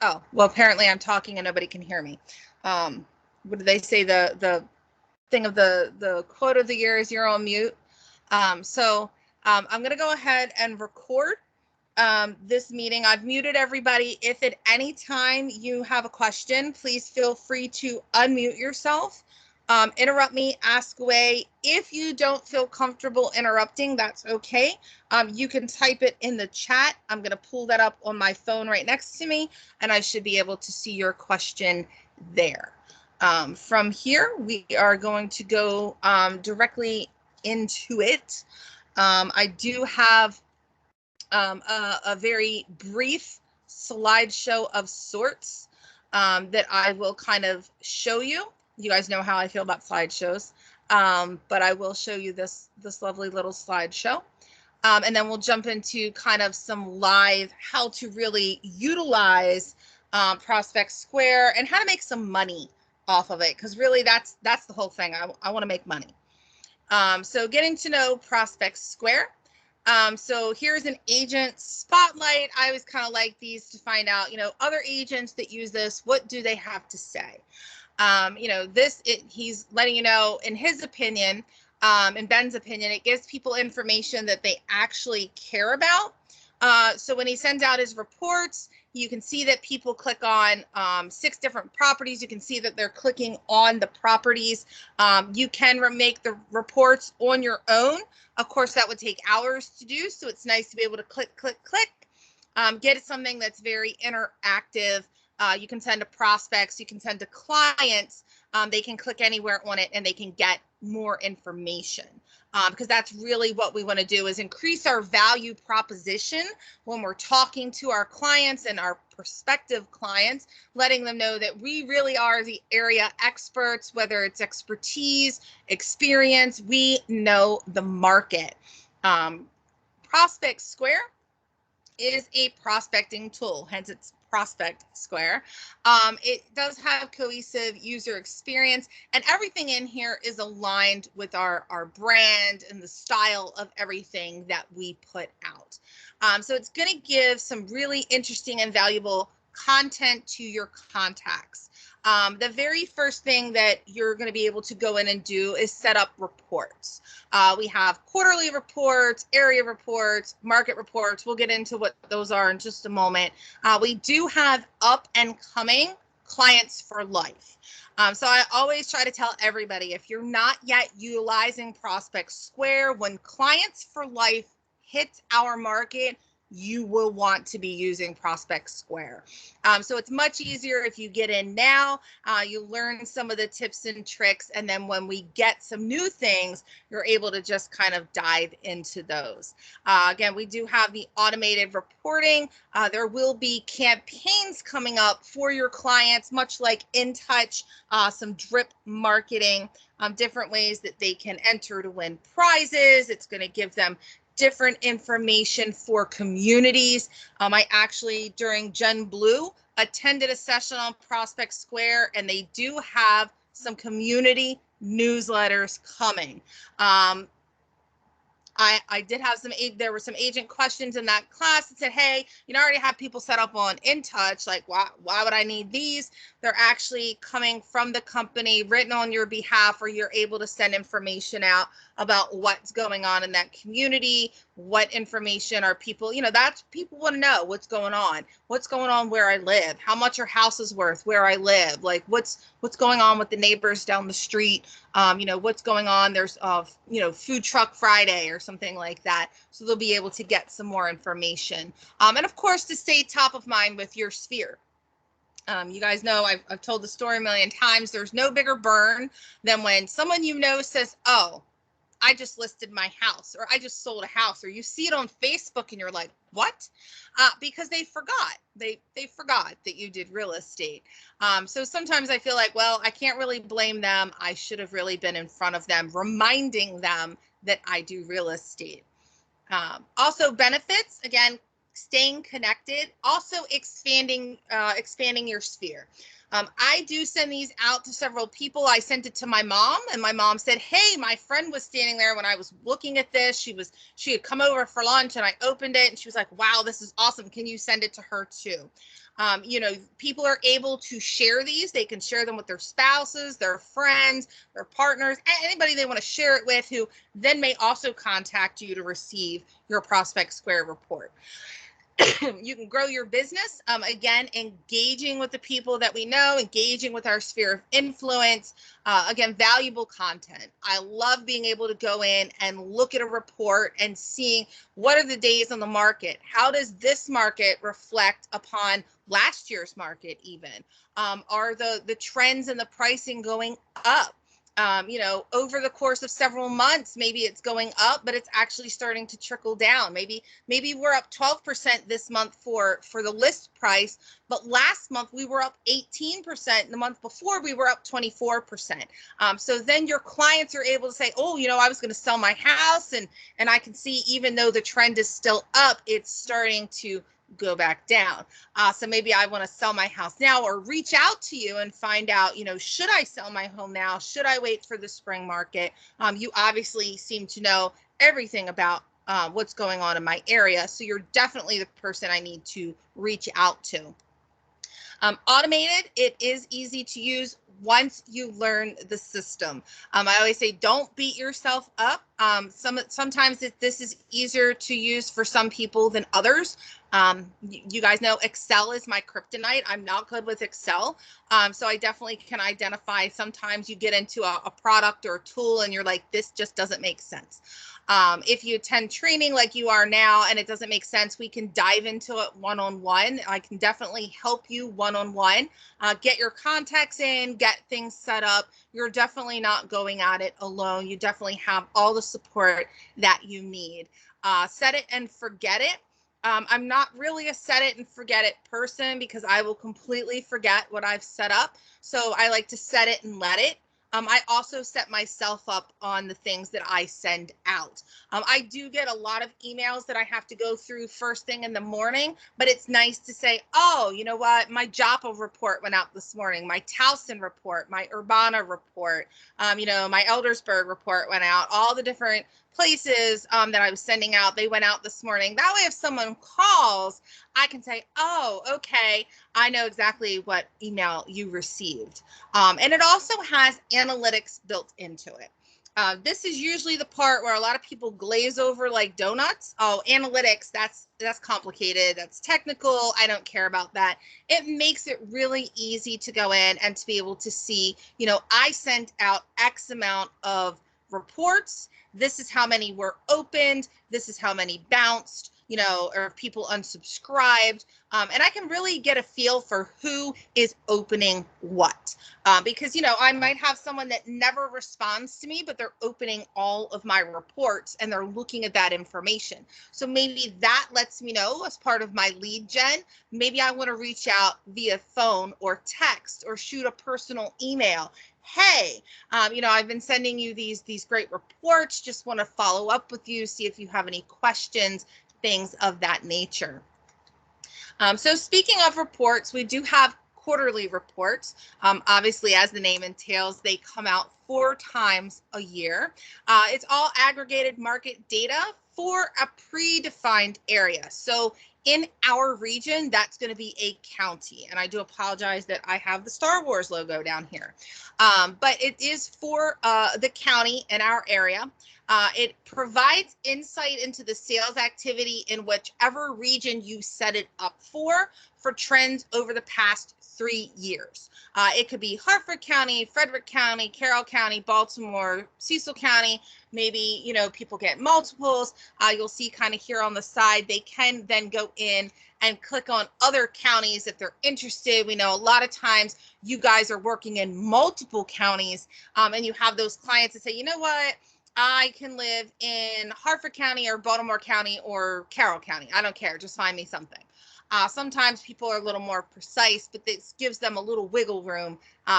Oh, well, apparently I'm talking and nobody can hear me. What do they say? The thing of the quote of the year is you're on mute. I'm going to go ahead and record this meeting. I've muted everybody. If at any time you have a question, please feel free to unmute yourself. Interrupt me, ask away. If you don't feel comfortable interrupting, that's okay. You can type it in the chat. I'm going to pull that up on my phone right next to me, and I should be able to see your question there. From here, we are going to go directly into it. I do have a very brief slideshow of sorts that I will kind of show you. You guys know how I feel about slideshows, but I will show you this lovely little slideshow. And then we'll jump into kind of some live how to really utilize Prospect Square and how to make some money off of it, because really that's the whole thing. I want to make money. So getting to know Prospect Square. So here's an agent spotlight. I always kind of like these to find out, other agents that use this, what do they have to say? He's letting you know, in his opinion, in Ben's opinion, it gives people information that they actually care about. So when he sends out his reports, you can see that people click on 6 different properties. You can see that they're clicking on the properties. You can make the reports on your own. Of course, that would take hours to do. So it's nice to be able to click, click, click. Get something that's very interactive. You can send to prospects, you can send to clients. They can click anywhere on it and they can get more information. Because that's really what we want to do, is increase our value proposition when we're talking to our clients and our prospective clients, letting them know that we really are the area experts, whether it's expertise, experience, we know the market. Prospect Square is a prospecting tool, hence it's Prospect Square. It does have cohesive user experience, and everything in here is aligned with our brand and the style of everything that we put out. So it's going to give some really interesting and valuable content to your contacts. The very first thing that you're going to be able to go in and do is set up reports. We have quarterly reports, area reports, market reports. We'll get into what those are in just a moment. We do have up and coming clients for life. So I always try to tell everybody, if you're not yet utilizing Prospect Square, when clients for life hits our market, you will want to be using Prospect Square. So it's much easier if you get in now, you learn some of the tips and tricks, and then when we get some new things, you're able to just kind of dive into those. Again, we do have the automated reporting. There will be campaigns coming up for your clients, much like InTouch, some drip marketing, different ways that they can enter to win prizes. It's going to give them different information for communities. I actually, during Gen Blue, attended a session on Prospect Square, and they do have some community newsletters coming. I did have there were some agent questions in that class that said, hey, I already have people set up on InTouch. Like, why would I need these? They're actually coming from the company, written on your behalf, or you're able to send information out about what's going on in that community, what information are people, that's people want to know what's going on where I live, how much your house is worth where I live, like what's going on with the neighbors down the street, what's going on. There's Food Truck Friday or something like that. So they'll be able to get some more information. And of course, to stay top of mind with your sphere. You guys know I've told the story a million times. There's no bigger burn than when someone says, oh, I just listed my house, or I just sold a house, or you see it on Facebook and you're like, what? Because they forgot. They forgot that you did real estate. So sometimes I feel like, well, I can't really blame them. I should have really been in front of them, reminding them that I do real estate. Also benefits, again, staying connected, also expanding your sphere. I do send these out to several people. I sent it to my mom, and my mom said, hey, my friend was standing there when I was looking at this. She had come over for lunch, and I opened it, and she was like, wow, this is awesome. Can you send it to her too? People are able to share these. They can share them with their spouses, their friends, their partners, anybody they want to share it with, who then may also contact you to receive your Prospect Square report. You can grow your business, again, engaging with the people that we know, engaging with our sphere of influence. Again, valuable content. I love being able to go in and look at a report and seeing what are the days on the market. How does this market reflect upon last year's market even? Are the trends and the pricing going up? Over the course of several months, maybe it's going up, but it's actually starting to trickle down. Maybe we're up 12% this month for the list price, but last month we were up 18%. The month before we were up 24%. So then your clients are able to say, oh, I was going to sell my house, and I can see, even though the trend is still up, it's starting to go back down. So maybe I want to sell my house now, or reach out to you and find out, should I sell my home now? Should I wait for the spring market? You obviously seem to know everything about what's going on in my area. So you're definitely the person I need to reach out to. Automated, it is easy to use once you learn the system. I always say, don't beat yourself up. Sometimes this is easier to use for some people than others. You guys know Excel is my kryptonite. I'm not good with Excel. So I definitely can identify, sometimes you get into a product or a tool and you're like, this just doesn't make sense. If you attend training like you are now and it doesn't make sense, we can dive into it one-on-one. I can definitely help you one-on-one. Get your contacts in, get things set up. You're definitely not going at it alone. You definitely have all the support that you need. Set it and forget it. I'm not really a set it and forget it person, because I will completely forget what I've set up. So I like to set it and let it. I also set myself up on the things that I send out. I do get a lot of emails that I have to go through first thing in the morning, but it's nice to say, oh, you know what? My Joppa report went out this morning. My Towson report, my Urbana report, my Eldersburg report went out. All the different places that I was sending out, they went out this morning. That way, if someone calls, I can say, oh, okay, I know exactly what email you received. And it also has analytics built into it. This is usually the part where a lot of people glaze over like donuts. Oh, analytics, that's complicated. That's technical. I don't care about that. It makes it really easy to go in and to be able to see, I sent out X amount of reports. This is how many were opened. This is how many bounced, or if people unsubscribed. And I can really get a feel for who is opening what. Because, I might have someone that never responds to me, but they're opening all of my reports and they're looking at that information. So maybe that lets me know, as part of my lead gen, maybe I want to reach out via phone or text or shoot a personal email. Hey, I've been sending you these great reports. Just want to follow up with you, see if you have any questions, things of that nature. So speaking of reports, we do have quarterly reports. Obviously, as the name entails, they come out 4 times a year. It's all aggregated market data for a predefined area. So in our region, that's going to be a county. And I do apologize that I have the Star Wars logo down here. But it is for the county in our area. It provides insight into the sales activity in whichever region you set it up for trends over the past 3 years. It could be Hartford County, Frederick County, Carroll County, Baltimore, Cecil County. Maybe, people get multiples. You'll see kind of here on the side, they can then go in and click on other counties if they're interested. We know a lot of times you guys are working in multiple counties, and you have those clients that say, you know what? I can live in Hartford County or Baltimore County or Carroll County. I don't care. Just find me something. Sometimes people are a little more precise, but this gives them a little wiggle room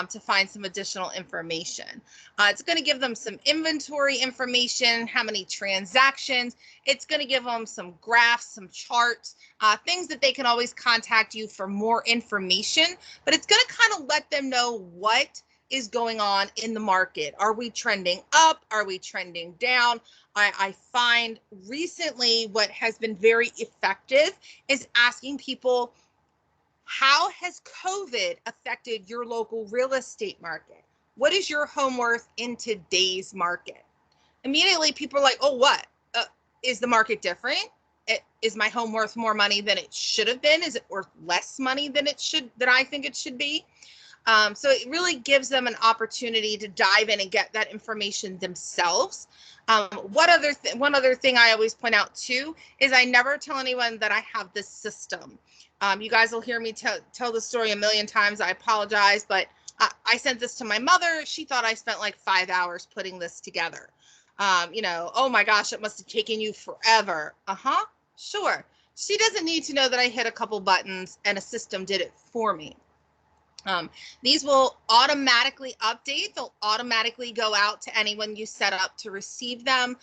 to find some additional information. It's going to give them some inventory information, how many transactions. It's going to give them some graphs, some charts, things that they can always contact you for more information. But it's going to kind of let them know what is going on in the market. Are we trending up? Are we trending down? I find recently what has been very effective is asking people, How has COVID affected your local real estate market? What is your home worth in today's market? Immediately, people are like, oh, what? Is the market different? Is my home worth more money than it should have been? Is it worth less money than I think it should be? So it really gives them an opportunity to dive in and get that information themselves. One other thing I always point out too is I never tell anyone that I have this system. You guys will hear me tell the story a million times. I apologize, but I sent this to my mother. She thought I spent like 5 hours putting this together. Oh my gosh, it must have taken you forever. Sure. She doesn't need to know that I hit a couple buttons and a system did it for me. These will automatically update. They'll automatically go out to anyone you set up to receive them.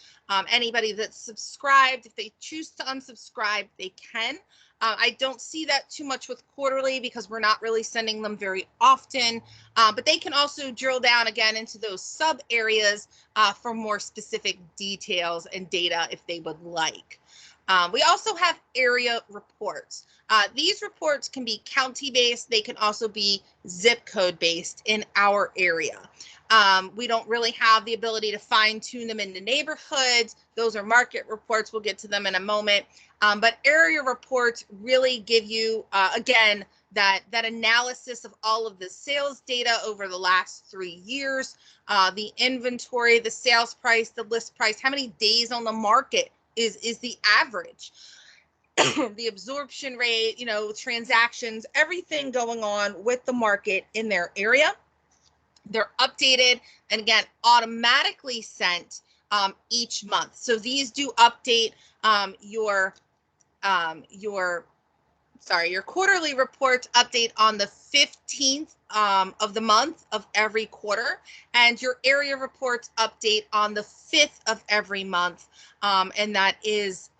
Anybody that's subscribed, if they choose to unsubscribe, they can. I don't see that too much with quarterly because we're not really sending them very often, but they can also drill down again into those sub areas for more specific details and data if they would like. We also have area reports. These reports can be county-based. They can also be zip code-based in our area. We don't really have the ability to fine-tune them in the neighborhoods. Those are market reports. We'll get to them in a moment. But area reports really give you, again, that analysis of all of the sales data over the last 3 years, the inventory, the sales price, the list price, how many days on the market is the average, the absorption rate, transactions, everything going on with the market in their area. They're updated and again, automatically sent each month. So these do update your quarterly reports update on the 15th of the month of every quarter, and your area reports update on the 5th of every month, and that is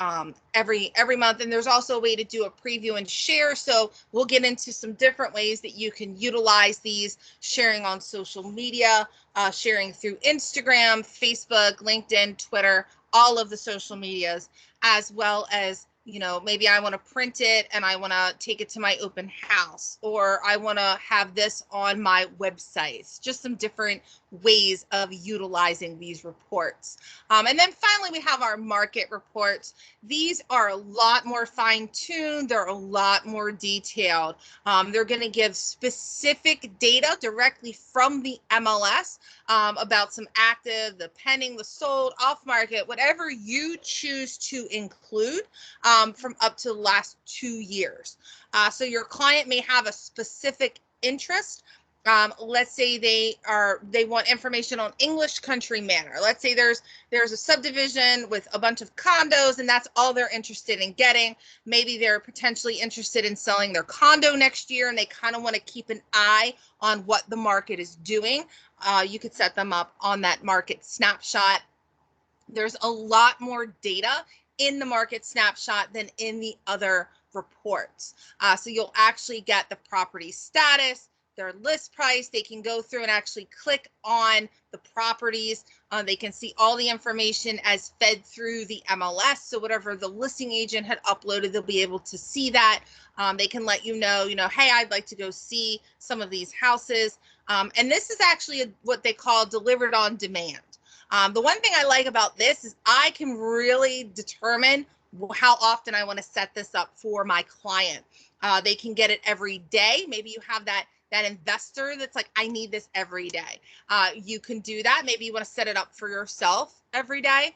every month. And there's also a way to do a preview and share, so we'll get into some different ways that you can utilize these, sharing on social media, sharing through Instagram, Facebook, LinkedIn, Twitter, all of the social medias, as well as maybe I want to print it and I want to take it to my open house, or I want to have this on my websites. Just some different ways of utilizing these reports. And then finally, we have our market reports. These are a lot more fine-tuned. They're a lot more detailed. They're going to give specific data directly from the MLS about some active, the pending, the sold, off market, whatever you choose to include from up to the last 2 years. So your client may have a specific interest. Let's say they want information on English Country Manor. Let's say there's a subdivision with a bunch of condos and that's all they're interested in getting. Maybe they're potentially interested in selling their condo next year and they kind of want to keep an eye on what the market is doing. You could set them up on that market snapshot. There's a lot more data in the market snapshot than in the other reports. So you'll actually get the property status, their list price. They can go through and actually click on the properties. They can see all the information as fed through the MLS. So whatever the listing agent had uploaded, they'll be able to see that. They can let you know, hey, I'd like to go see some of these houses. And this is actually what they call delivered on demand. The one thing I like about this is I can really determine how often I want to set this up for my client. They can get it every day. Maybe you have that investor that's like, I need this every day. You can do that. Maybe you want to set it up for yourself every day,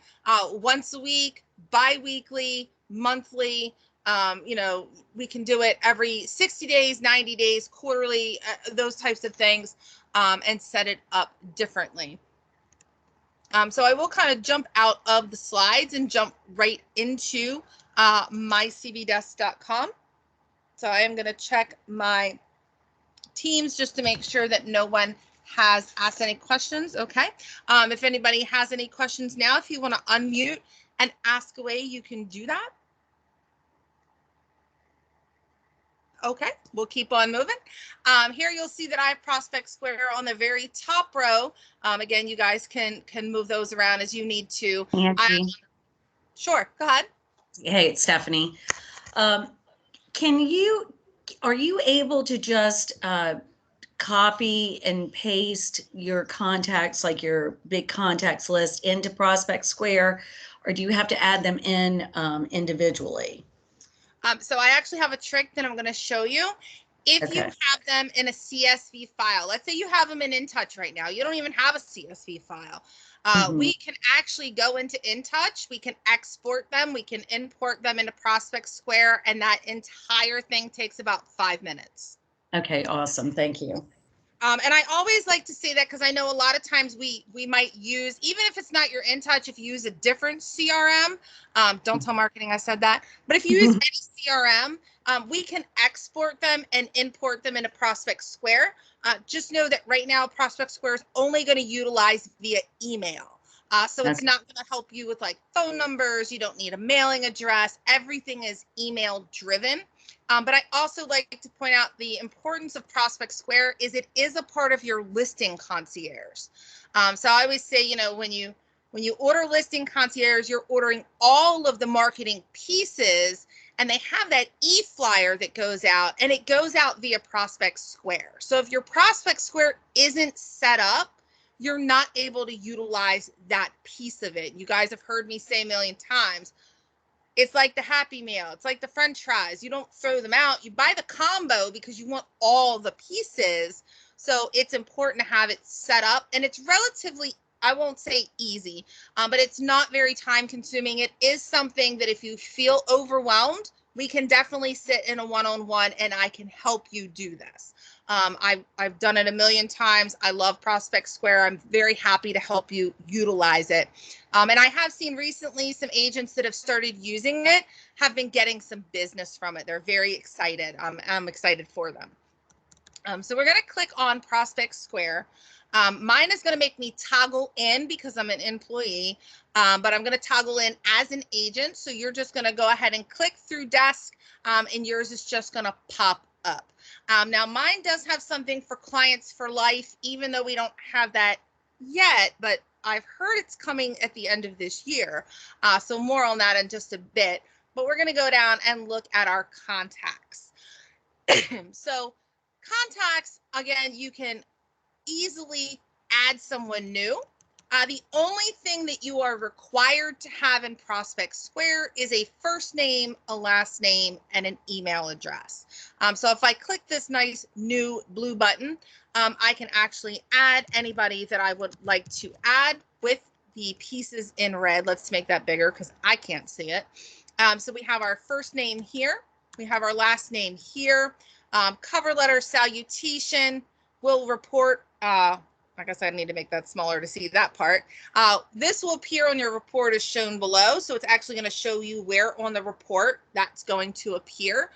once a week, bi-weekly, monthly. We can do it every 60 days, 90 days, quarterly, those types of things, and set it up differently. So I will kind of jump out of the slides and jump right into mycbdesk.com. So I am going to check my Teams just to make sure that no one has asked any questions. Okay. If anybody has any questions now, if you want to unmute and ask away, you can do that. Okay, we'll keep on moving. Here you'll see that I have Prospect Square on the very top row. Again, you guys can move those around as you need to. Sure, go ahead. Hey, it's Stephanie. Can you are you able to just copy and paste your contacts, like your big contacts list, into Prospect Square, or do you have to add them in individually? So I actually have a trick that I'm going to show you. If you Okay. have them in a CSV file, let's say you have them in InTouch right now, you don't even have a CSV file. Hmm. We can actually go into InTouch, we can export them, we can import them into Prospect Square, and that entire thing takes about 5 minutes. Okay, awesome. Thank you. And I always like to say that because I know a lot of times we might use, even if it's not your InTouch, if you use a different CRM, don't tell marketing I said that, but if you use any CRM, we can export them and import them into Prospect Square. Just know that right now Prospect Square is only going to utilize via email. So it's Okay. not going to help you with like phone numbers. You don't need a mailing address. Everything is email driven. But I also like to point out the importance of Prospect Square is it is a part of your listing concierge. So I always say, you know, when you order listing concierge, you're ordering all of the marketing pieces, and they have that eFlyer that goes out, and it goes out via Prospect Square. So if your Prospect Square isn't set up, you're not able to utilize that piece of it. You guys have heard me say a million times, it's like the Happy Meal. It's like the French fries. You don't throw them out. You buy the combo because you want all the pieces. So it's important to have it set up. And it's relatively, I won't say easy, but it's not very time consuming. It is something that if you feel overwhelmed, we can definitely sit in a one-on-one and I can help you do this. I've done it a million times. I love Prospect Square. I'm very happy to help you utilize it. And I have seen recently some agents that have started using it have been getting some business from it. They're very excited. I'm excited for them. So we're going to click on Prospect Square. Mine is going to make me toggle in because I'm an employee, but I'm going to toggle in as an agent. So you're just going to go ahead and click through desk, and yours is just going to pop up. Now, mine does have something for clients for life, even though we don't have that yet, but I've heard it's coming at the end of this year. So more on that in just a bit. But we're going to go down and look at our contacts. So contacts, again, you can easily add someone new. The only thing that you are required to have in Prospect Square is a first name, a last name, and an email address. So if I click this nice new blue button, I can actually add anybody that I would like to add with the pieces in red. Let's make that bigger because I can't see it. So we have our first name here. We have our last name here. Cover letter, salutation. Will report, I guess I need to make that smaller to see that part. This will appear on your report as shown below. So it's actually going to show you where on the report that's going to appear.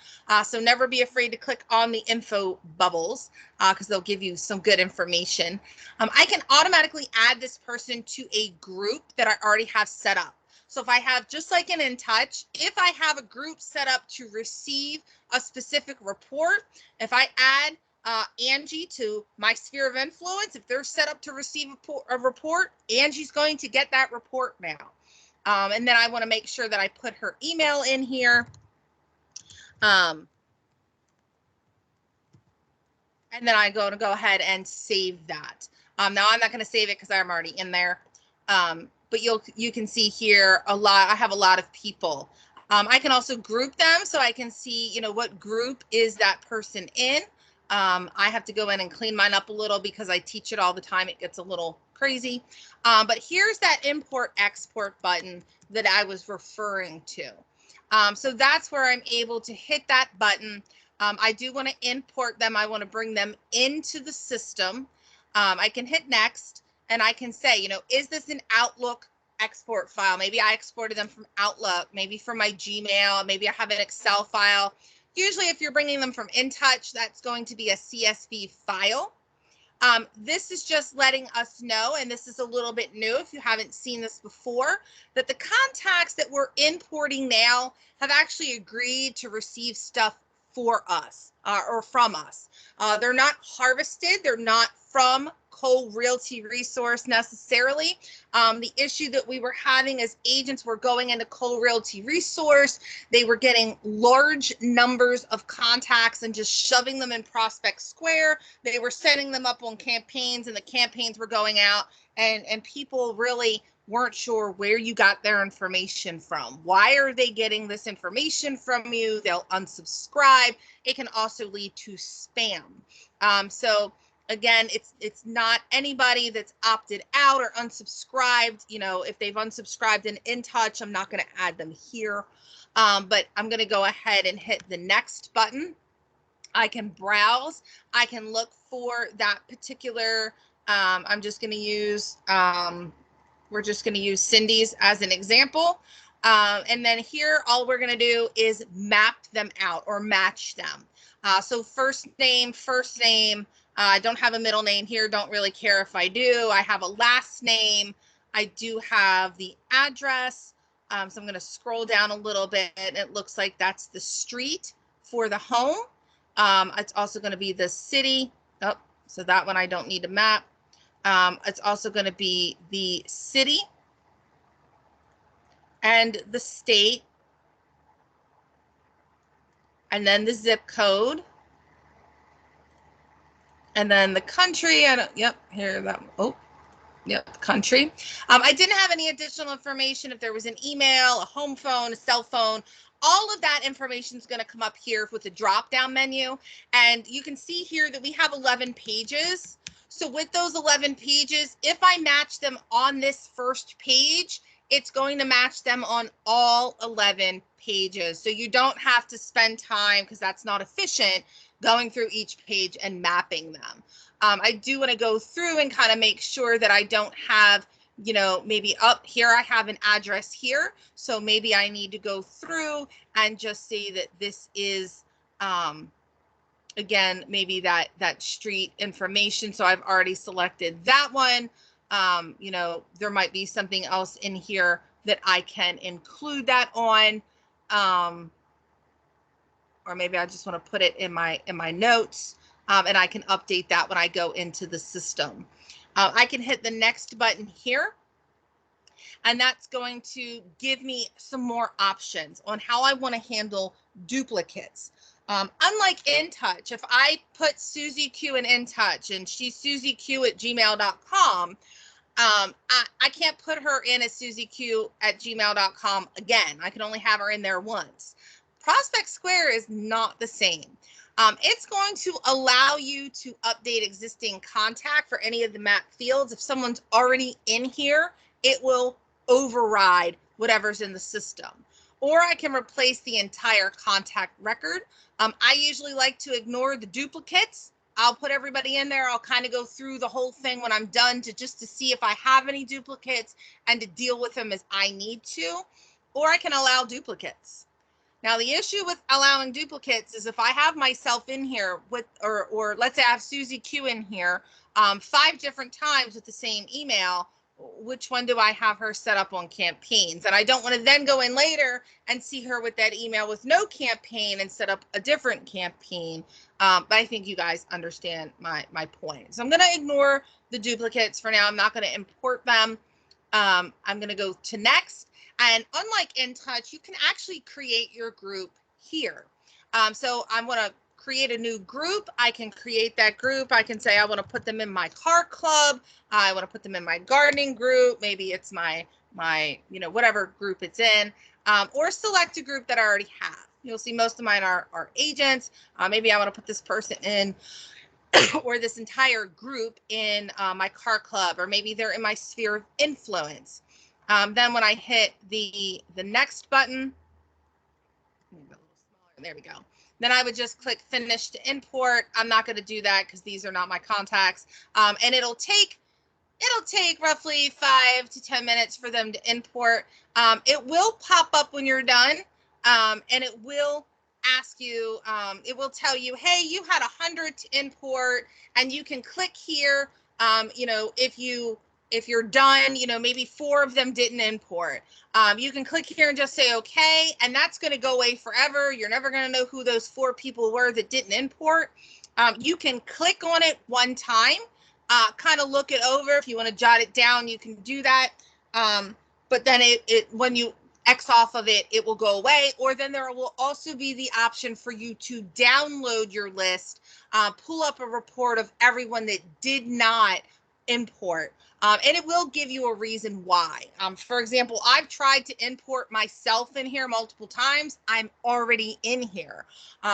So never be afraid to click on the info bubbles because they'll give you some good information. I can automatically add this person to a group that I already have set up. So if I have, just like in InTouch, if I have a group set up to receive a specific report, if I add Angie to my sphere of influence, if they're set up to receive a report, Angie's going to get that report now. And then I want to make sure that I put her email in here. And then I'm going to go ahead and save that. Now I'm not going to save it because I'm already in there. But you can see here I have a lot of people. I can also group them so I can see, you know, what group is that person in. I have to go in and clean mine up a little because I teach it all the time. It gets a little crazy. But here's that import export button that I was referring to. So that's where I'm able to hit that button. I do want to import them. I want to bring them into the system. I can hit next and I can say, you know, is this an Outlook export file? Maybe I exported them from Outlook, maybe from my Gmail, maybe I have an Excel file. Usually if you're bringing them from InTouch, that's going to be a CSV file. This is just letting us know, and this is a little bit new if you haven't seen this before, that the contacts that we're importing now have actually agreed to receive stuff for us or from us. They're not harvested. They're not from Cole Realty Resource necessarily. The issue that we were having as agents were going into Cole Realty Resource. They were getting large numbers of contacts and just shoving them in Prospect Square. They were setting them up on campaigns, and the campaigns were going out, and people really weren't sure where you got their information from. Why are they getting this information from you? They'll unsubscribe. It can also lead to spam. So again, it's not anybody that's opted out or unsubscribed. You know, if they've unsubscribed in InTouch, I'm not going to add them here. But I'm going to go ahead and hit the next button. I can browse. I can look for that particular, I'm just going to use, we're just going to use Cindy's as an example. And then here, all we're going to do is map them out or match them. So first name. I don't have a middle name here. Don't really care if I do. I have a last name. I do have the address. So I'm going to scroll down a little bit. It looks like that's the street for the home. It's also going to be the city. Oh, so that one I don't need to map. It's also going to be the city and the state, and then the zip code, and then the country. Yep, here that. Oh, yep, country. I didn't have any additional information. If there was an email, a home phone, a cell phone, all of that information is going to come up here with the drop-down menu, and you can see here that we have 11 pages. So with those 11 pages, if I match them on this first page, it's going to match them on all 11 pages. So you don't have to spend time, because that's not efficient, going through each page and mapping them. I do want to go through and kind of make sure that I don't have, you know, maybe up here I have an address here. So maybe I need to go through and just say that this is, again, maybe that street information. So I've already selected that one. You know, there might be something else in here that I can include that on. Or maybe I just want to put it in my notes, and I can update that when I go into the system. I can hit the next button here, and that's going to give me some more options on how I want to handle duplicates. Unlike InTouch, if I put Susie Q in InTouch and she's susieq@gmail.com, I can't put her in as susieq@gmail.com again. I can only have her in there once. Prospect Square is not the same. It's going to allow you to update existing contact for any of the map fields. If someone's already in here, it will override whatever's in the system. Or I can replace the entire contact record. I usually like to ignore the duplicates. I'll put everybody in there. I'll kind of go through the whole thing when I'm done to see if I have any duplicates and to deal with them as I need to. Or I can allow duplicates. Now, the issue with allowing duplicates is if I have myself in here with, or let's say I have Susie Q in here 5 different times with the same email, which one do I have her set up on campaigns? And I don't want to then go in later and see her with that email with no campaign and set up a different campaign. But I think you guys understand my point. So I'm going to ignore the duplicates for now. I'm not going to import them. I'm going to go to next. And unlike InTouch, you can actually create your group here. So I want to create a new group. I can create that group. I can say I want to put them in my car club. I want to put them in my gardening group. Maybe it's my you know, whatever group it's in, or select a group that I already have. You'll see most of mine are agents. Maybe I want to put this person in or this entire group in my car club, or maybe they're in my sphere of influence. Then when I hit the next button, there we go. Then I would just click finish to import. I'm not going to do that because these are not my contacts. And it'll take roughly 5 to 10 minutes for them to import. It will pop up when you're done, and it will ask you, it will tell you, hey, you had 100 to import, and you can click here. You know, if you if you're done, you know, maybe 4 of them didn't import. You can click here and just say okay, and that's going to go away forever. You're never going to know who those 4 people were that didn't import. You can click on it one time, kind of look it over. If you want to jot it down, you can do that. But then when you X off of it, it will go away. Or then there will also be the option for you to download your list, pull up a report of everyone that did not import. And it will give you a reason why. For example, I've tried to import myself in here multiple times. I'm already in here.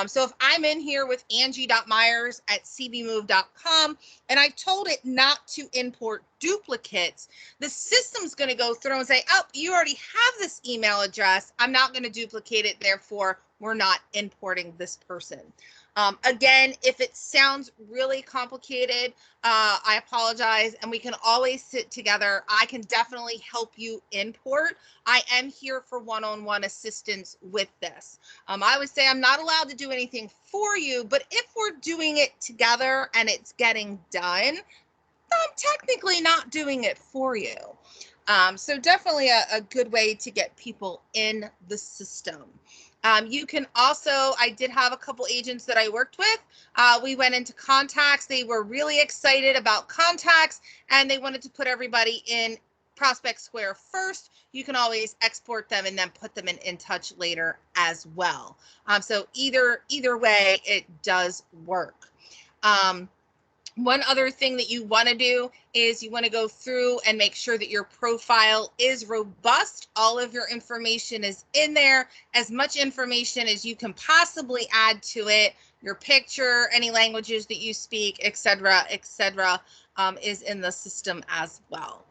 So if I'm in here with Angie.Myers@cbmove.com and I told it not to import duplicates, the system's going to go through and say, oh, you already have this email address. I'm not going to duplicate it. Therefore, we're not importing this person. Again, if it sounds really complicated, I apologize, and we can always sit together. I can definitely help you import. I am here for one-on-one assistance with this. I would say I'm not allowed to do anything for you, but if we're doing it together and it's getting done, I'm technically not doing it for you. So definitely a good way to get people in the system. You can also, I did have a couple agents that I worked with. We went into contacts. They were really excited about contacts and they wanted to put everybody in Prospect Square first. You can always export them and then put them in touch later as well. So either way, it does work. One other thing that you want to do is you want to go through and make sure that your profile is robust. All of your information is in there, as much information as you can possibly add to it. Your picture, any languages that you speak, etc., is in the system as well.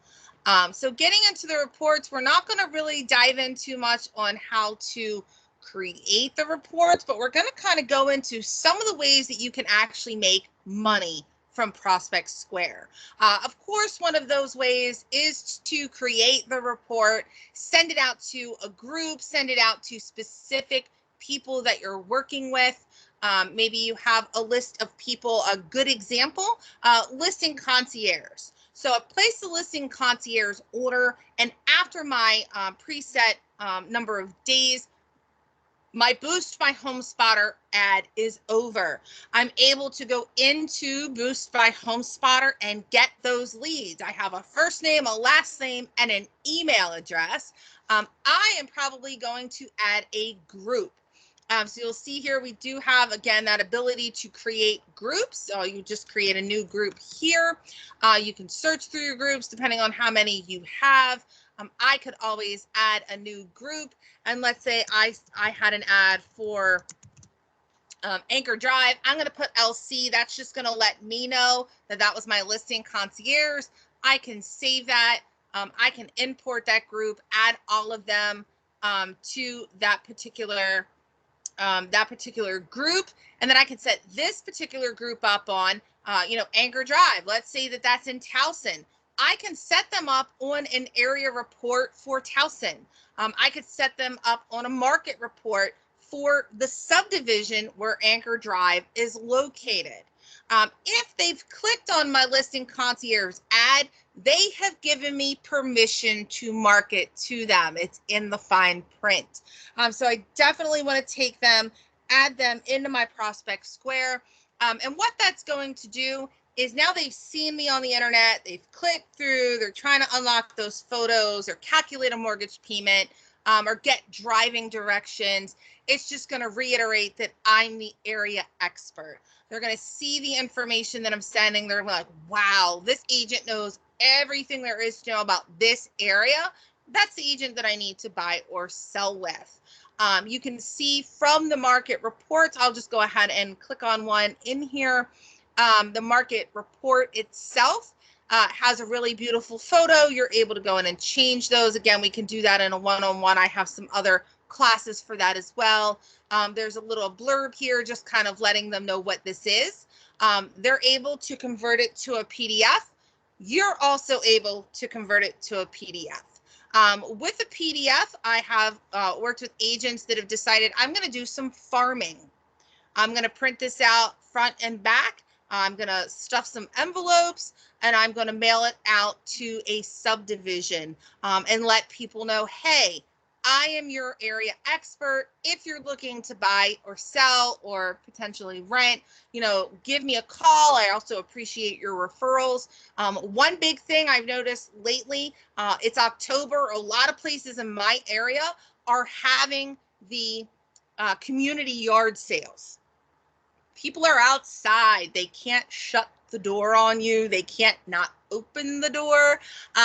So getting into the reports, we're not going to really dive in too much on how to create the reports, but we're going to kind of go into some of the ways that you can actually make money from Prospect Square. Of course, one of those ways is to create the report, send it out to a group, send it out to specific people that you're working with. Maybe you have a list of people. A good example, listing concierge. So I place the listing concierge order, and after my preset number of days, my Boost My Home Spotter ad is over. I'm able to go into Boost My Home Spotter and get those leads. I have a first name, a last name, and an email address. I am probably going to add a group. So you'll see here we do have, again, that ability to create groups. So you just create a new group here. You can search through your groups depending on how many you have. I could always add a new group. And let's say I had an ad for Anchor Drive. I'm going to put LC. That's just going to let me know that that was my listing concierge. I can save that. I can import that group, add all of them to that particular group, and then I can set this particular group up on, Anchor Drive. Let's say that that's in Towson. I can set them up on an area report for Towson. I could set them up on a market report for the subdivision where Anchor Drive is located. If they've clicked on my listing concierge ad, they have given me permission to market to them. It's in the fine print. So I definitely want to take them, add them into my Prospect Square. And what that's going to do is now they've seen me on the internet, they've clicked through, they're trying to unlock those photos or calculate a mortgage payment, or get driving directions. It's just going to reiterate that I'm the area expert. They're going to see the information that I'm sending. They're like, wow, this agent knows everything there is to know about this area. That's the agent that I need to buy or sell with. You can see from the market reports, I'll just go ahead and click on one in here. The market report itself has a really beautiful photo. You're able to go in and change those. Again, we can do that in a one-on-one. I have some other classes for that as well. There's a little blurb here just kind of letting them know what this is. They're able to convert it to a PDF. You're also able to convert it to a PDF. With a PDF, I have worked with agents that have decided I'm going to do some farming. I'm going to print this out front and back. I'm going to stuff some envelopes, and I'm going to mail it out to a subdivision and let people know, hey, I am your area expert. If you're looking to buy or sell or potentially rent, give me a call. I also appreciate your referrals. One big thing I've noticed lately, it's October. A lot of places in my area are having the community yard sales. People are outside. They can't shut the door on you. They can't not open the door.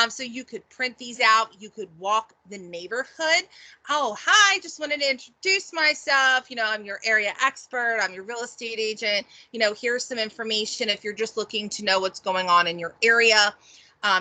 So you could print these out. You could walk the neighborhood. Oh, hi, just wanted to introduce myself. I'm your area expert. I'm your real estate agent. Here's some information if you're just looking to know what's going on in your area.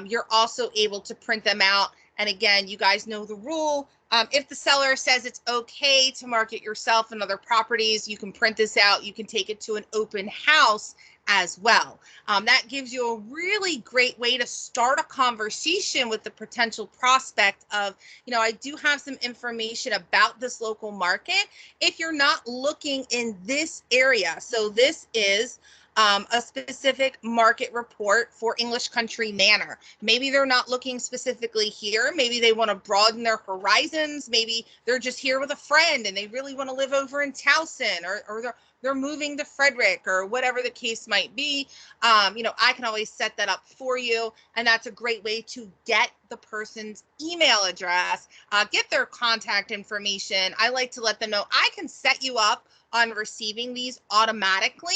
You're also able to print them out. And again, you guys know the rule. If the seller says it's okay to market yourself and other properties, you can print this out. You can take it to an open house as well. That gives you a really great way to start a conversation with the potential prospect of, I do have some information about this local market. If you're not looking in this area, so this is a specific market report for English Country Manor. Maybe they're not looking specifically here. Maybe they want to broaden their horizons. Maybe they're just here with a friend and they really want to live over in Towson, or they're moving to Frederick, or whatever the case might be. I can always set that up for you. And that's a great way to get the person's email address, get their contact information. I like to let them know I can set you up on receiving these automatically.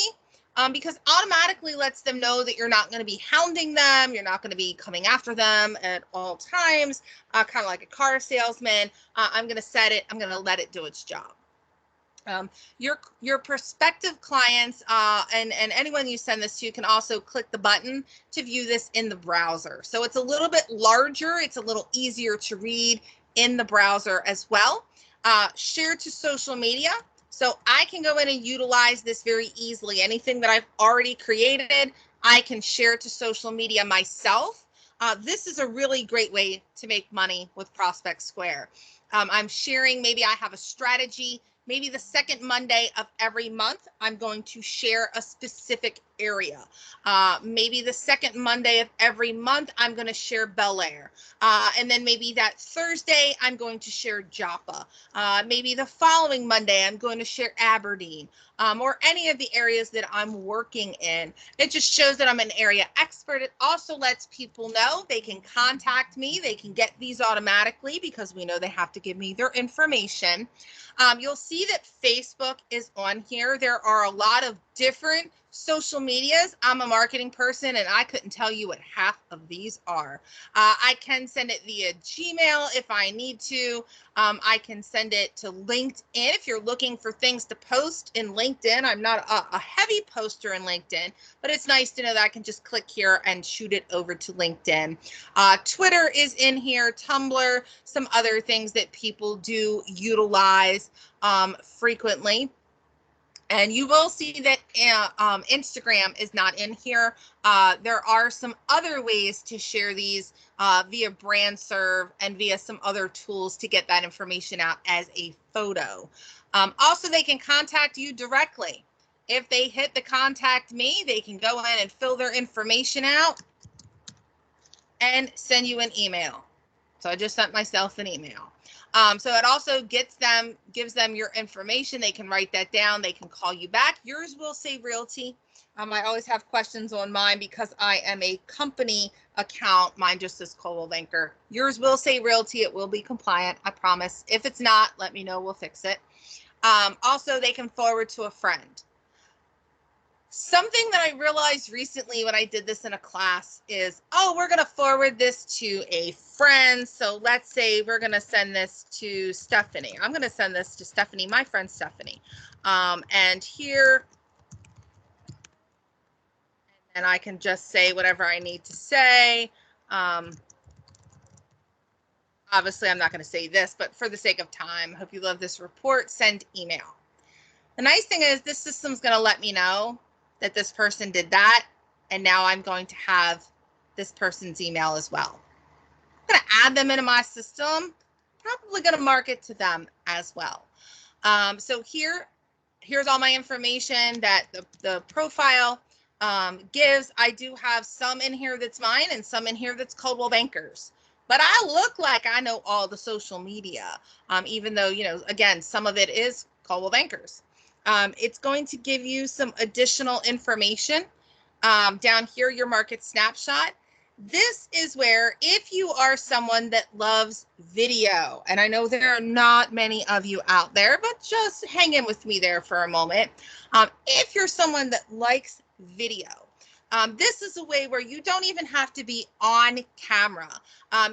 Because automatically lets them know that you're not going to be hounding them. You're not going to be coming after them at all times, kind of like a car salesman. I'm going to set it. I'm going to let it do its job. Your prospective clients and anyone you send this to can also click the button to view this in the browser. So it's a little bit larger. It's a little easier to read in the browser as well. Share to social media. So I can go in and utilize this very easily. Anything that I've already created, I can share to social media myself. This is a really great way to make money with Prospect Square. I'm sharing, maybe I have a strategy. Maybe the second Monday of every month, I'm going to share a specific area. Maybe the second Monday of every month, I'm going to share Bel Air. And then maybe that Thursday, I'm going to share Joppa. Maybe the following Monday, I'm going to share Aberdeen, or any of the areas that I'm working in. It just shows that I'm an area expert. It also lets people know they can contact me. They can get these automatically because we know they have to give me their information. You'll see that Facebook is on here. There are a lot of different social medias. I'm a marketing person and I couldn't tell you what half of these are. I can send it via Gmail if I need to. I can send it to LinkedIn if you're looking for things to post in LinkedIn. I'm not a heavy poster in LinkedIn, but it's nice to know that I can just click here and shoot it over to LinkedIn. Twitter is in here, Tumblr, some other things that people do utilize frequently. And you will see that Instagram is not in here. There are some other ways to share these via BrandServe and via some other tools to get that information out as a photo. Also, they can contact you directly. If they hit the contact me, they can go in and fill their information out and send you an email. So I just sent myself an email. So it also gives them your information. They can write that down. They can call you back. Yours will say Realty. I always have questions on mine because I am a company account. Mine just says Coldwell Banker. Yours will say Realty. It will be compliant, I promise. If it's not, let me know. We'll fix it. Also, they can forward to a friend. Something that I realized recently when I did this in a class is, we're going to forward this to a friend. So let's say we're going to send this to Stephanie. I'm going to send this to Stephanie, my friend Stephanie. And here, and I can just say whatever I need to say. Obviously, I'm not going to say this, but for the sake of time, hope you love this report, send email. The nice thing is this system's going to let me know that this person did that, and now I'm going to have this person's email as well. I'm going to add them into my system, probably going to market to them as well. So here's all my information, that the profile. gives. I do have some in here that's mine and some in here that's Coldwell Bankers. But I look like I know all the social media, even though, again, some of it is Coldwell Bankers. It's going to give you some additional information. Down here, your market snapshot. This is where, if you are someone that loves video, and I know there are not many of you out there, but just hang in with me there for a moment. If you're someone that likes video, this is a way where you don't even have to be on camera.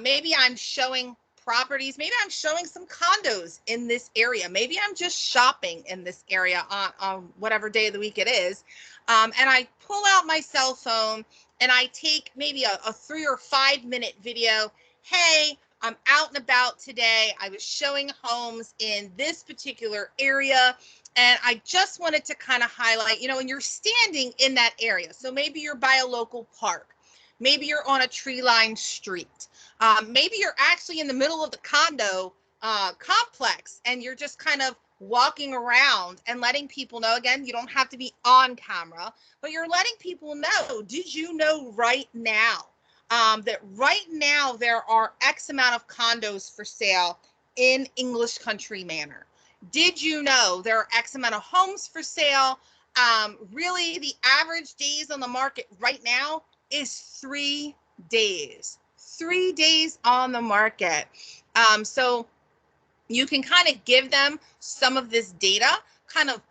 Maybe I'm showing properties. Maybe I'm showing some condos in this area. Maybe I'm just shopping in this area on whatever day of the week it is. And I pull out my cell phone and I take maybe a 3 or 5 minute video. Hey, I'm out and about today. I was showing homes in this particular area. And I just wanted to kind of highlight, and you're standing in that area. So maybe you're by a local park. Maybe you're on a tree-lined street. Maybe you're actually in the middle of the condo complex and you're just kind of walking around and letting people know. Again, you don't have to be on camera, but you're letting people know, did you know right now that right now there are X amount of condos for sale in English Country Manor? Did you know there are X amount of homes for sale? Really, the average days on the market right now is 3 days. 3 days on the market. So you can kind of give them some of this data, kind of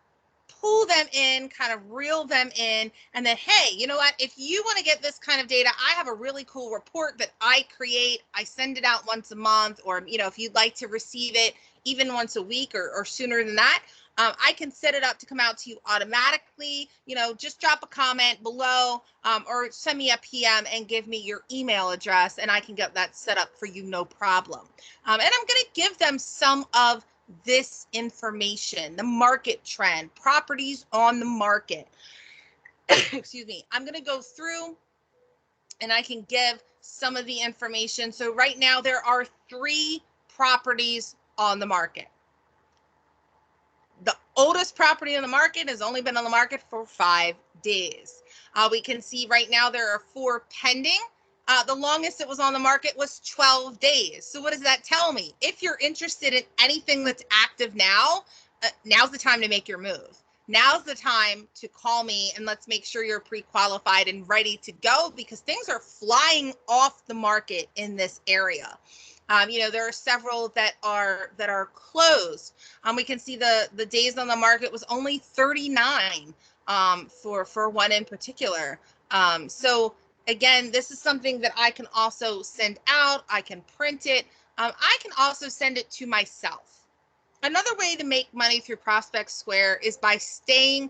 pull them in, kind of reel them in, and then, hey, you know what? If you want to get this kind of data, I have a really cool report that I create. I send it out once a month, or, if you'd like to receive it even once a week or sooner than that, I can set it up to come out to you automatically. Just drop a comment below or send me a PM and give me your email address, and I can get that set up for you, no problem. And I'm going to give them some of this information, the market trend, properties on the market. Excuse me. I'm going to go through and I can give some of the information. So right now there are 3 properties on the market. The oldest property on the market has only been on the market for 5 days. We can see right now there are 4 pending. The longest it was on the market was 12 days. So what does that tell me? If you're interested in anything that's active now, now's the time to make your move. Now's the time to call me and let's make sure you're pre-qualified and ready to go, because things are flying off the market in this area. There are several that are closed. We can see the days on the market was only 39 for one in particular. So again, this is something that I can also send out. I can print it. I can also send it to myself. Another way to make money through Prospect Square is by staying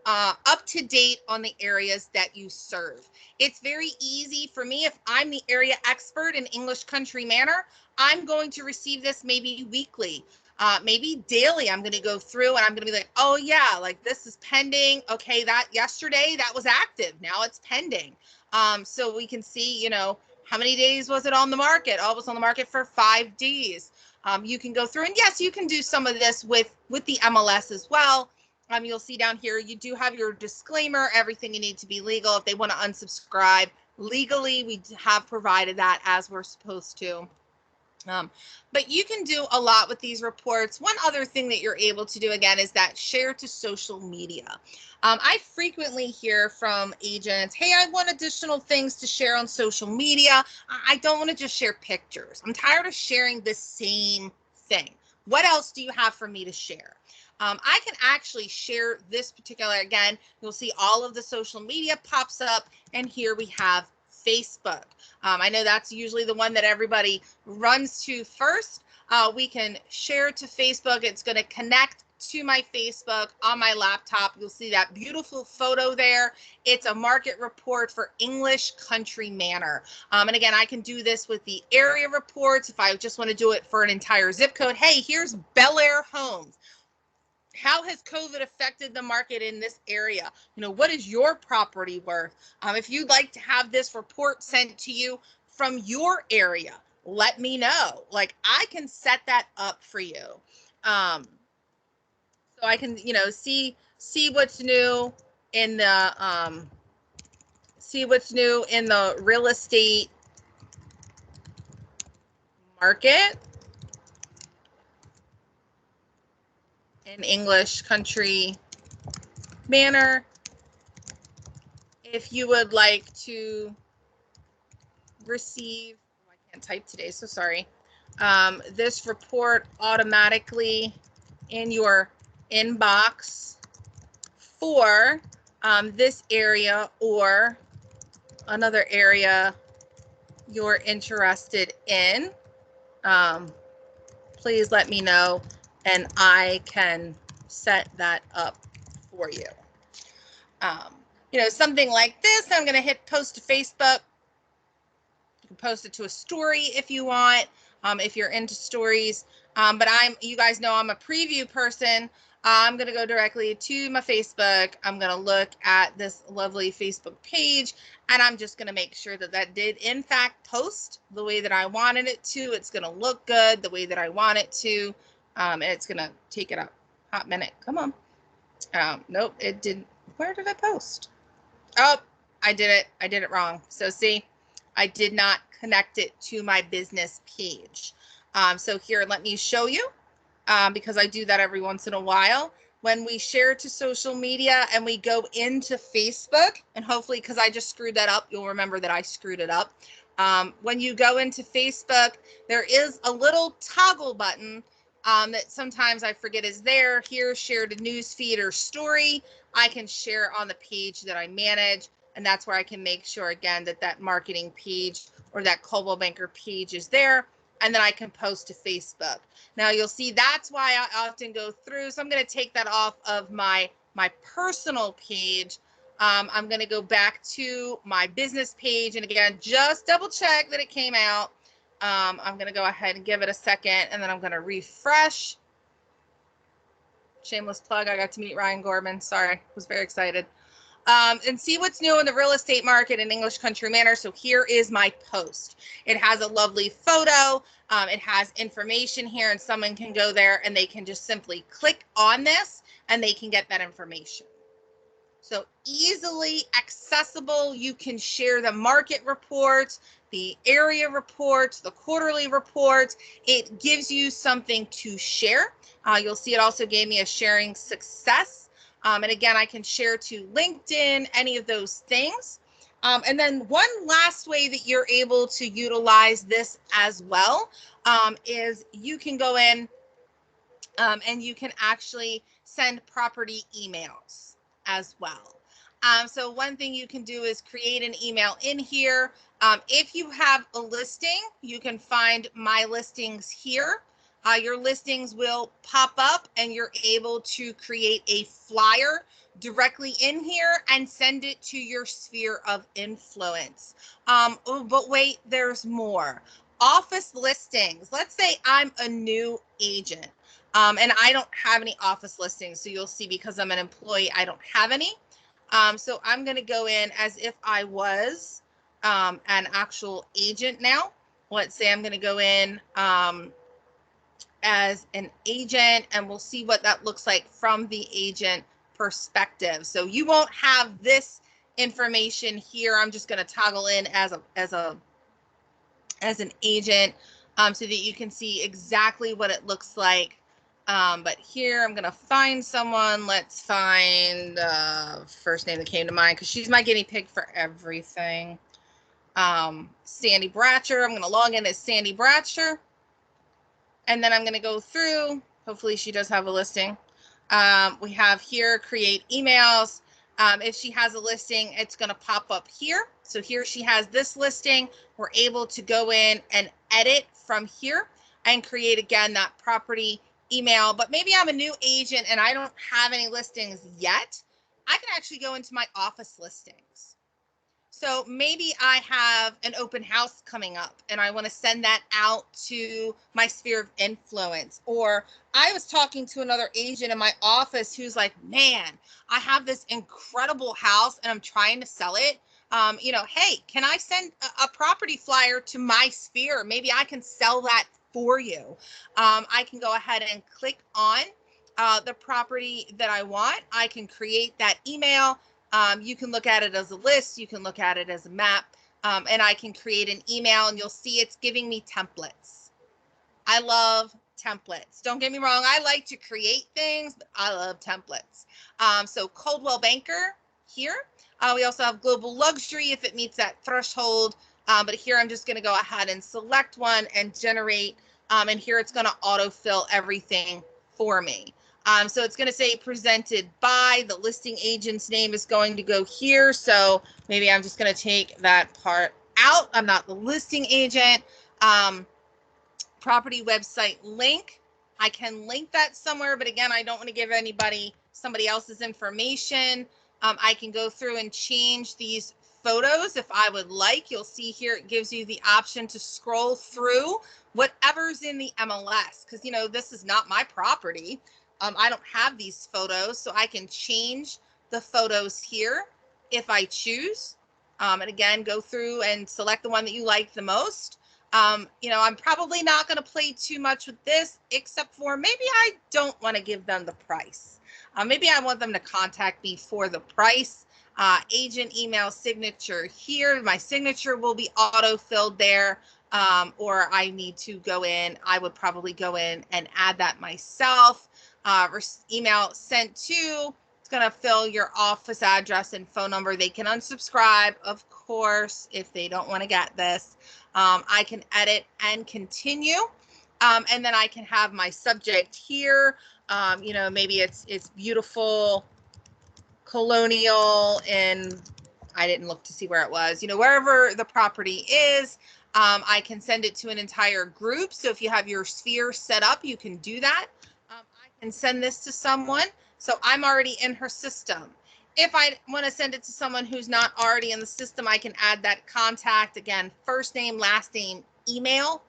up to date on the areas that you serve. It's very easy for me. If I'm the area expert in English Country Manor, I'm going to receive this maybe weekly, maybe daily. I'm going to go through and I'm going to be like, oh yeah, like this is pending. Okay, that yesterday that was active. Now it's pending. So we can see, how many days was it on the market? Oh, it was on the market for 5 days. You can go through, and yes, you can do some of this with the MLS as well. You'll see down here, you do have your disclaimer, everything you need to be legal. If they want to unsubscribe legally, we have provided that as we're supposed to. But you can do a lot with these reports. One other thing that you're able to do, again, is that share to social media. I frequently hear from agents, hey, I want additional things to share on social media. I don't want to just share pictures. I'm tired of sharing the same thing. What else do you have for me to share? I can actually share this particular, again, you'll see all of the social media pops up, and here we have Facebook. I know that's usually the one that everybody runs to first. We can share to Facebook. It's going to connect to my Facebook on my laptop. You'll see that beautiful photo there. It's a market report for English Country Manor. And again, I can do this with the area reports. If I just want to do it for an entire zip code, hey, here's Bel Air Homes. How has COVID affected the market in this area? What is your property worth? If you'd like to have this report sent to you from your area, let me know. Like, I can set that up for you. So I can, see what's new in the see what's new in the real estate market in English country manner. If you would like to receive, oh, I can't type today, so sorry, this report automatically in your inbox for this area or another area you're interested in, please let me know and I can set that up for you. You know, something like this, I'm going to hit post to Facebook. You can post it to a story if you want, if you're into stories. But you guys know I'm a preview person. I'm going to go directly to my Facebook. I'm going to look at this lovely Facebook page, and I'm just going to make sure that that did, in fact, post the way that I wanted it to. It's going to look good the way that I want it to, and it's going to take it a hot minute. Come on. Nope, it didn't. Where did I post? Oh, I did it. I did it wrong. So see, I did not connect it to my business page. So here, let me show you, because I do that every once in a while. When we share to social media and we go into Facebook, and hopefully, because I just screwed that up, you'll remember that I screwed it up. When you go into Facebook, there is a little toggle button that sometimes I forget is there. Here, share to news feed or story. I can share on the page that I manage, and that's where I can make sure, again, that that marketing page or that Coldwell Banker page is there, and then I can post to Facebook. Now, you'll see that's why I often go through. So I'm going to take that off of my personal page. I'm going to go back to my business page, and again, just double check that it came out. I'm going to go ahead and give it a second, and then I'm going to refresh. Shameless plug. I got to meet Ryan Gorman. Sorry, was very excited. And see what's new in the real estate market in English country manner. So here is my post. It has a lovely photo. It has information here, and someone can go there and they can just simply click on this and they can get that information. So easily accessible. You can share the market reports, the area reports, the quarterly reports. It gives you something to share. You'll see it also gave me a sharing success. And again, I can share to LinkedIn, any of those things. And then one last way that you're able to utilize this as well is you can go in and you can actually send property emails as well. So one thing you can do is create an email in here. If you have a listing, you can find my listings here. Your listings will pop up and you're able to create a flyer directly in here and send it to your sphere of influence. But wait, there's more. Office listings. Let's say I'm a new agent. And I don't have any office listings. So you'll see, because I'm an employee, I don't have any. So I'm going to go in as if I was an actual agent now. Let's say I'm going to go in as an agent, and we'll see what that looks like from the agent perspective. So you won't have this information here. I'm just going to toggle in as an agent so that you can see exactly what it looks like. But here I'm going to find someone. Let's find first name that came to mind, because she's my guinea pig for everything. Sandy Bratcher. I'm going to log in as Sandy Bratcher. And then I'm going to go through. Hopefully she does have a listing. We have here, create emails. If she has a listing, it's going to pop up here. So here she has this listing. We're able to go in and edit from here and create, again, that property email. But maybe I'm a new agent and I don't have any listings yet. I can actually go into my office listings. So maybe I have an open house coming up and I want to send that out to my sphere of influence. Or I was talking to another agent in my office who's like, man, I have this incredible house and I'm trying to sell it. Hey, can I send a property flyer to my sphere? Maybe I can sell that for you. I can go ahead and click on the property that I want. I can create that email. You can look at it as a list. You can look at it as a map. And I can create an email, and you'll see it's giving me templates. I love templates. Don't get me wrong. I like to create things, but I love templates. So Coldwell Banker here. We also have Global Luxury if it meets that threshold. But here I'm just going to go ahead and select one and generate. And here it's going to autofill everything for me. So it's going to say presented by. The listing agent's name is going to go here. So maybe I'm just going to take that part out. I'm not the listing agent. Property website link. I can link that somewhere, but again, I don't want to give somebody else's information. I can go through and change these photos if I would like. You'll see here it gives you the option to scroll through whatever's in the MLS, because this is not my property. I don't have these photos, so I can change the photos here if I choose. And again, go through and select the one that you like the most. I'm probably not going to play too much with this, except for maybe I don't want to give them the price. Maybe I want them to contact me for the price. Agent email signature here. My signature will be auto-filled there. Or I need to go in. I would probably go in and add that myself. Email sent to. It's going to fill your office address and phone number. They can unsubscribe, of course, if they don't want to get this. I can edit and continue. And then I can have my subject here. Maybe it's beautiful colonial, and I didn't look to see where it was, wherever the property is. I can send it to an entire group. So if you have your sphere set up, you can do that. I can send this to someone. So I'm already in her system. If I want to send it to someone who's not already in the system, I can add that contact, again, first name, last name, email,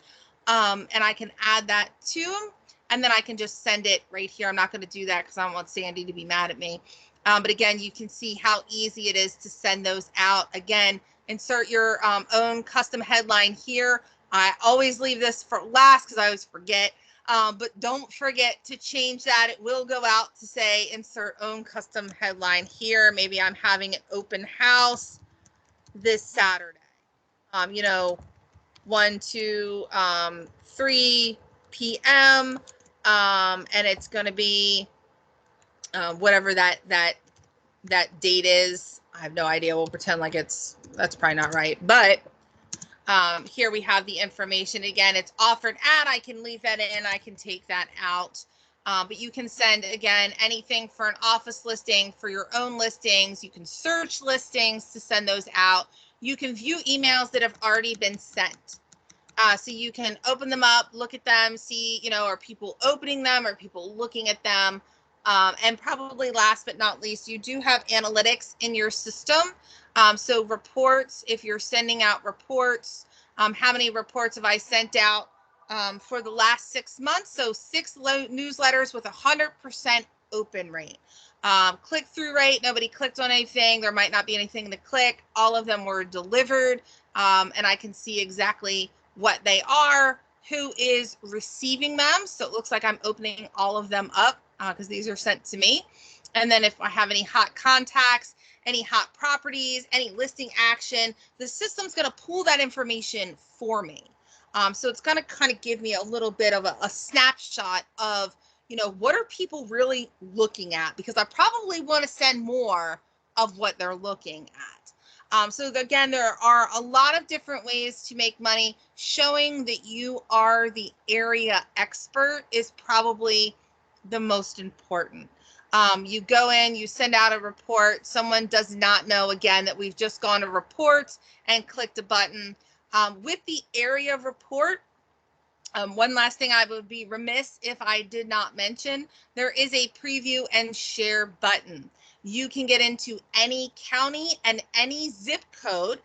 and I can add that to them, and then I can just send it right here. I'm not going to do that because I don't want Sandy to be mad at me. But again, you can see how easy it is to send those out. Again, insert your own custom headline here. I always leave this for last because I always forget. But don't forget to change that. It will go out to say insert own custom headline here. Maybe I'm having an open house this Saturday. 1 to 3 p.m. And it's going to be whatever that date is. I have no idea. We'll pretend like that's probably not right. But here we have the information. Again, it's offered at. I can leave that in. I can take that out. But you can send, again, anything for an office listing, for your own listings. You can search listings to send those out. You can view emails that have already been sent. So you can open them up, look at them, see, are people opening them? Are people looking at them? And probably last but not least, you do have analytics in your system. So reports, if you're sending out reports, how many reports have I sent out for the last 6 months? So 6 newsletters with 100% open rate. Click-through rate, nobody clicked on anything. There might not be anything to click. All of them were delivered, and I can see exactly what they are, who is receiving them. So it looks like I'm opening all of them up because these are sent to me. And then if I have any hot contacts, any hot properties, any listing action, the system's going to pull that information for me. So it's going to kind of give me a little bit of a snapshot of, what are people really looking at? Because I probably want to send more of what they're looking at. So again, there are a lot of different ways to make money. Showing that you are the area expert is probably the most important. You go in, you send out a report. Someone does not know, again, that we've just gone to reports and clicked a button. With the area report, one last thing I would be remiss if I did not mention, there is a preview and share button. You can get into any county and any zip code.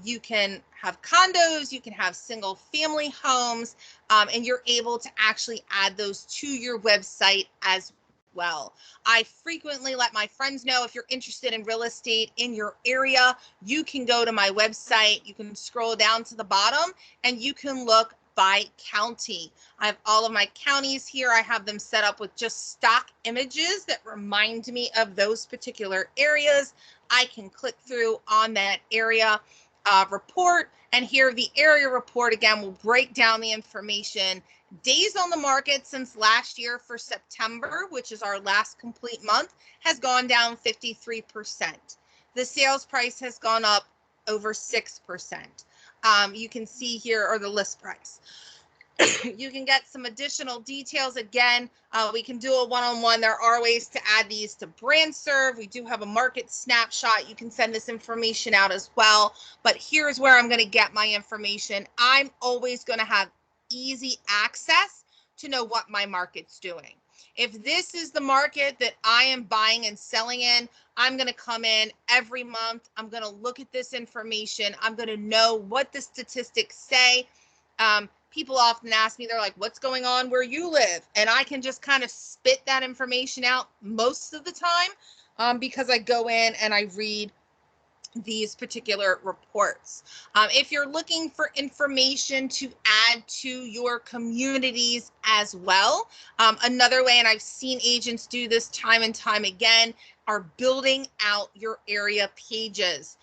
You can have condos, you can have single family homes, and you're able to actually add those to your website as well. I frequently let my friends know if you're interested in real estate in your area, you can go to my website, you can scroll down to the bottom, and you can look by county. I have all of my counties here. I have them set up with just stock images that remind me of those particular areas. I can click through on that area report, and here the area report again will break down the information. Days on the market since last year for September, which is our last complete month, has gone down 53%. The sales price has gone up over 6%. You can see here, or the list price. You can get some additional details. Again, we can do a one-on-one. There are ways to add these to brand serve. We do have a market snapshot. You can send this information out as well. But here's where I'm going to get my information. I'm always going to have easy access to know what my market's doing. If this is the market that I am buying and selling in, I'm going to come in every month. I'm going to look at this information. I'm going to know what the statistics say. People often ask me, they're like, what's going on where you live? And I can just kind of spit that information out most of the time because I go in and I read these particular reports. If you're looking for information to add to your communities as well, another way, and I've seen agents do this time and time again, are building out your area pages.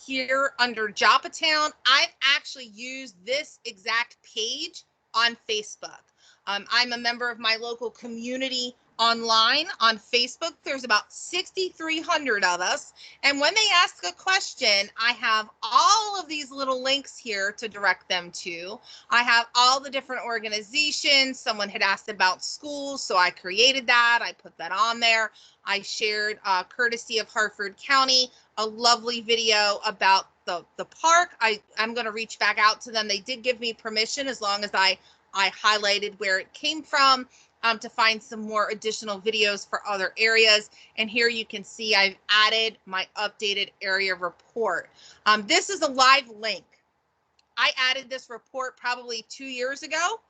Here under Joppatown, I've actually used this exact page on Facebook. I'm a member of my local community online on Facebook. There's about 6,300 of us. And when they ask a question, I have all of these little links here to direct them to. I have all the different organizations. Someone had asked about schools, so I created that. I put that on there. I shared, courtesy of Harford County, a lovely video about the park. I'm going to reach back out to them. They did give me permission as long as I highlighted where it came from. To find some more additional videos for other areas. And here you can see I've added my updated area report. This is a live link. I added this report probably 2 years ago.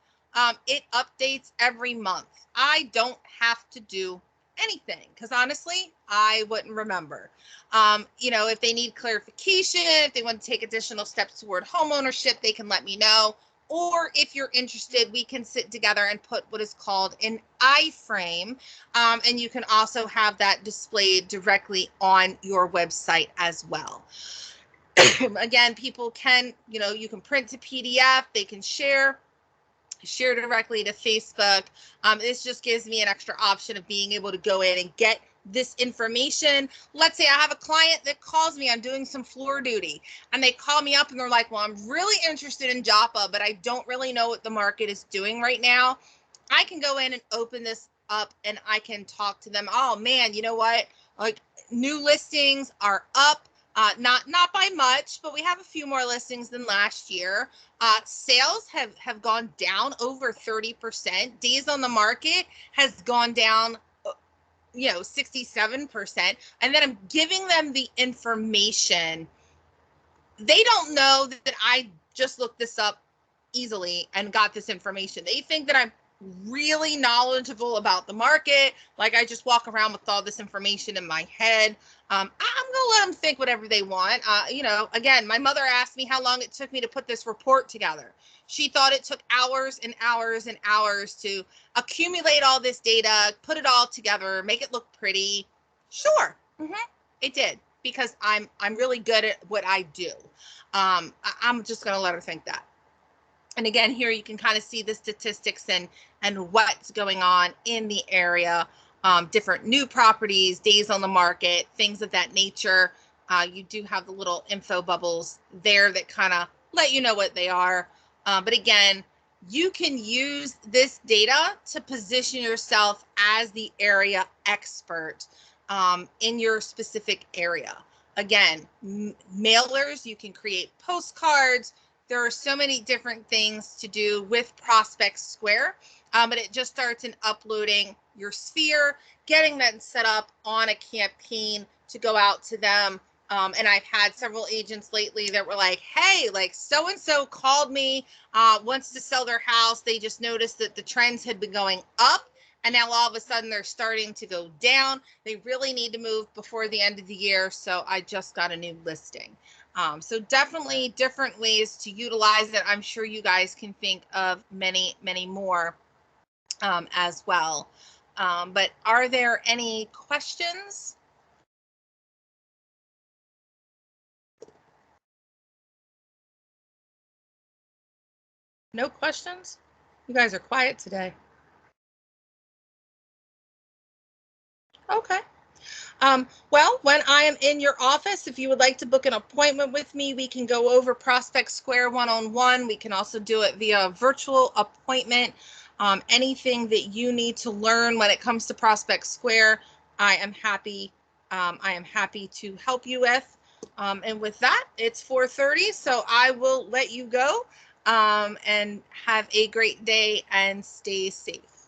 It updates every month. I don't have to do anything because honestly, I wouldn't remember. If they need clarification, if they want to take additional steps toward homeownership, they can let me know. Or if you're interested, we can sit together and put what is called an iframe. And you can also have that displayed directly on your website as well. Again, people can, you can print to PDF, they can share directly to Facebook. This just gives me an extra option of being able to go in and get this information. Let's say I have a client that calls me, I'm doing some floor duty, and they call me up and they're like, well, I'm really interested in Joppa, but I don't really know what the market is doing right now. I can go in and open this up and I can talk to them. Oh man, you know what? Like, new listings are up. Not by much, but we have a few more listings than last year. Sales have gone down over 30%. Days on the market has gone down 67%. And then I'm giving them the information. They don't know that I just looked this up easily and got this information. They think that I'm really knowledgeable about the market. Like I just walk around with all this information in my head. I'm going to let them think whatever they want. Again, my mother asked me how long it took me to put this report together. She thought it took hours and hours and hours to accumulate all this data, put it all together, make it look pretty. Sure, it did, because I'm really good at what I do. I'm just going to let her think that. And again, here you can kind of see the statistics and what's going on in the area, different new properties, days on the market, things of that nature. You do have the little info bubbles there that kind of let you know what they are. But again, you can use this data to position yourself as the area expert in your specific area. Again, mailers, you can create postcards. There are so many different things to do with Prospect Square, but it just starts in uploading your sphere, getting that set up on a campaign to go out to them. And I've had several agents lately that were like, hey, like so-and-so called me, wants to sell their house. They just noticed that the trends had been going up, and now all of a sudden they're starting to go down. They really need to move before the end of the year, so I just got a new listing. So definitely different ways to utilize it. I'm sure you guys can think of many, many more as well. But are there any questions? No questions? You guys are quiet today. Okay. Well, when I am in your office, if you would like to book an appointment with me, we can go over Prospect Square one-on-one. We can also do it via virtual appointment. Anything that you need to learn when it comes to Prospect Square, I am happy. I am happy to help you with. And with that, it's 4:30, so I will let you go. And have a great day and stay safe.